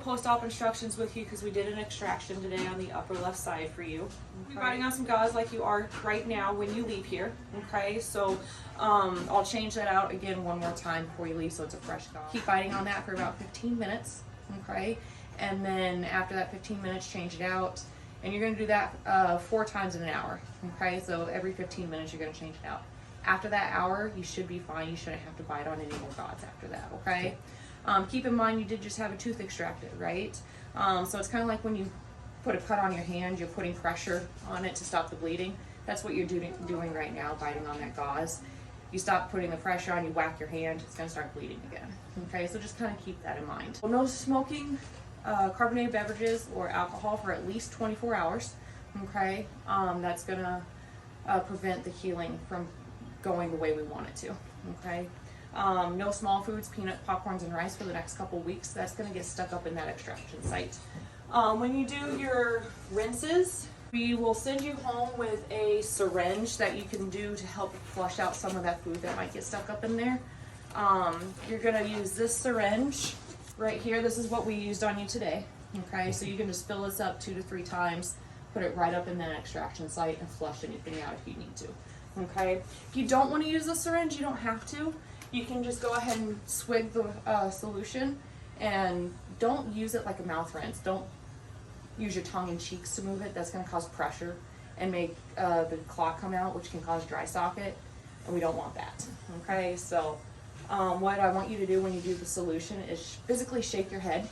post-op instructions with you because we did an extraction today on the upper left side for you. Okay. You're biting on some gauze like you are right now when you leave here. Okay, so I'll change that out again one more time before you leave so it's a fresh gauze. Keep biting on that for about 15 minutes. Okay, and then after that 15 minutes, change it out. And you're going to do that 4 times in an hour. Okay, so every 15 minutes you're going to change it out. After that hour, you should be fine. You shouldn't have to bite on any more gauze after that. Okay. Keep in mind you did just have a tooth extracted, right? So it's kind of like when you put a cut on your hand, you're putting pressure on it to stop the bleeding. That's what you're doing right now, biting on that gauze. You stop putting the pressure on, you whack your hand, it's going to start bleeding again. Okay, so just kind of keep that in mind. Well, no smoking carbonated beverages or alcohol for at least 24 hours. Okay, that's going to prevent the healing from going the way we want it to. Okay. No small foods, peanut, popcorns, and rice for the next couple weeks. That's going to get stuck up in that extraction site. When you do your rinses, we will send you home with a syringe that you can do to help flush out some of that food that might get stuck up in there. You're going to use this syringe right here. This is what we used on you today. Okay, so you can just fill this up 2 to 3 times, put it right up in that extraction site, and flush anything out if you need to. Okay, if you don't want to use the syringe, you don't have to. You can just go ahead and swig the solution, and don't use it like a mouth rinse. Don't use your tongue and cheeks to move it. That's going to cause pressure and make the clot come out, which can cause dry socket, and we don't want that. Okay, so what I want you to do when you do the solution is physically shake your head,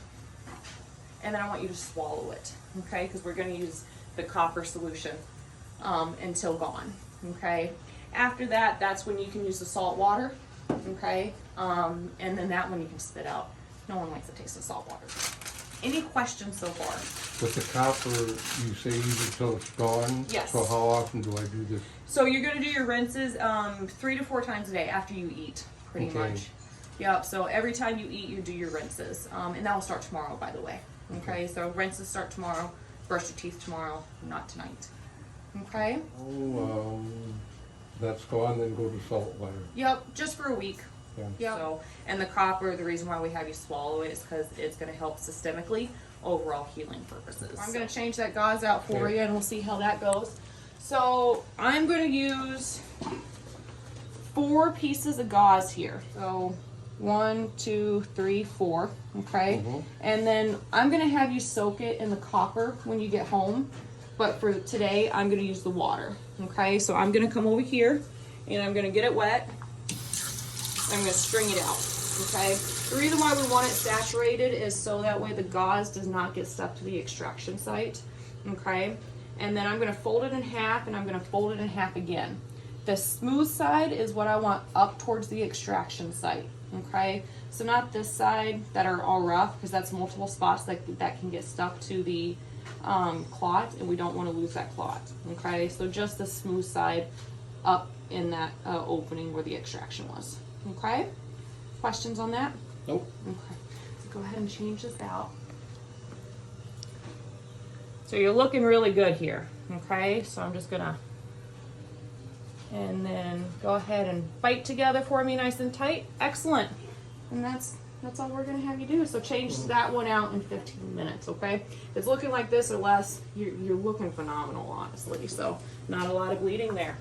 and then I want you to swallow it. Okay, because we're going to use the copper solution until gone. Okay, after that, that's when you can use the salt water. Okay, and then that one you can spit out. No one likes the taste of salt water. Any questions so far? With the copper, you say use it till it's gone? Yes. So how often do I do this? So you're going to do your rinses 3 to 4 times a day after you eat, pretty much. Yep, so every time you eat, you do your rinses. And that will start tomorrow, by the way. Okay, so rinses start tomorrow, brush your teeth tomorrow, not tonight. Okay? Oh, that's gone, then go to salt water. Yep, just for a week. Yeah. Yep. So, and the copper, the reason why we have you swallow it is because it's going to help systemically, overall healing purposes. I'm going to change that gauze out for you, and we'll see how that goes. So I'm going to use 4 pieces of gauze here. So 1, 2, 3, 4. Okay, and then I'm going to have you soak it in the copper when you get home. But for today, I'm going to use the water. Okay, so I'm going to come over here, and I'm going to get it wet. I'm going to string it out. Okay, the reason why we want it saturated is so that way the gauze does not get stuck to the extraction site. Okay, and then I'm going to fold it in half, and I'm going to fold it in half again. The smooth side is what I want up towards the extraction site. Okay, so not this side that are all rough, because that's multiple spots that can get stuck to the clot, and we don't want to lose that clot. Okay, so just the smooth side up in that opening where the extraction was. Okay, questions on that? Nope. Okay, so go ahead and change this out. So you're looking really good here. Okay, so I'm just gonna, and then go ahead and bite together for me nice and tight. Excellent. And that's all we're gonna have you do. So change that one out in 15 minutes, okay? If it's looking like this or less, you're looking phenomenal, honestly. So not a lot of bleeding there.